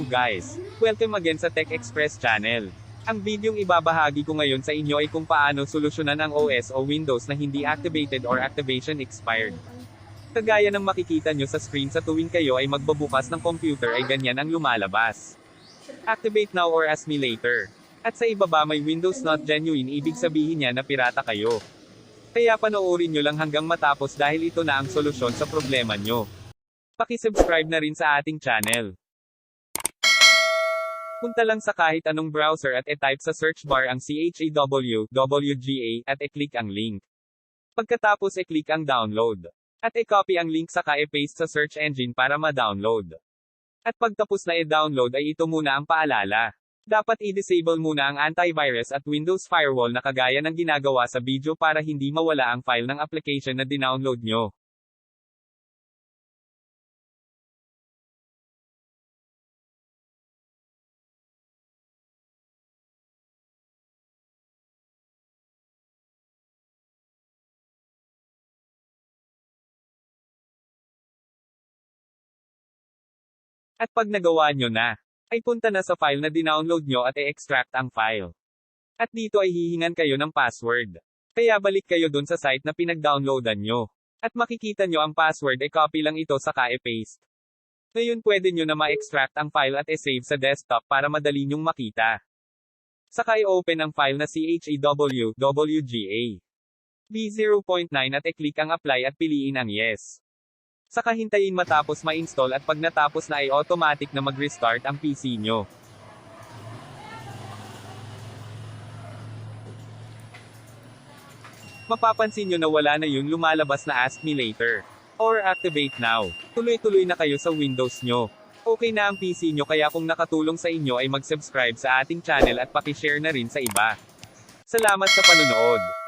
guys! Welcome again sa Tech Express channel. Ang videong ibabahagi ko ngayon sa inyo ay kung paano solusyonan ang OS o Windows na hindi activated or activation expired. Kagaya ng makikita nyo sa screen sa tuwing kayo ay magbabukas ng computer ay ganyan ang lumalabas. Activate now or ask me later. At sa ibaba may Windows not genuine, ibig sabihin niya na pirata kayo. Kaya panoorin nyo lang hanggang matapos dahil ito na ang solusyon sa problema nyo. Paki-subscribe na rin sa ating channel. Punta lang sa kahit anong browser at e-type sa search bar ang CHEW.WGA at e-click ang link. Pagkatapos e-click ang download. At e-copy ang link saka e-paste sa search engine para ma-download. At pagtapos na e-download ay ito muna ang paalala. Dapat i-disable muna ang antivirus at Windows Firewall na kagaya ng ginagawa sa video para hindi mawala ang file ng application na dinownload nyo. At pag nagawa nyo na, ay punta na sa file na dinownload nyo at i-extract ang file. At dito ay hihingan kayo ng password. Kaya balik kayo dun sa site na pinag-downloadan nyo. At makikita nyo ang password copy lang ito saka e-paste. Ngayon pwede nyo na ma-extract ang file at i-save sa desktop para madali nyong makita. Saka i-open ang file na CHEW.WGA. B0.9 at i-click ang apply at piliin ang yes. Saka hintayin matapos ma-install at pag natapos na ay automatic na mag-restart ang PC nyo. Mapapansin nyo na wala na yung lumalabas na ask me later. Or activate now. Tuloy-tuloy na kayo sa Windows nyo. Okay na ang PC nyo kaya kung nakatulong sa inyo ay mag-subscribe sa ating channel at paki-share na rin sa iba. Salamat sa panunood.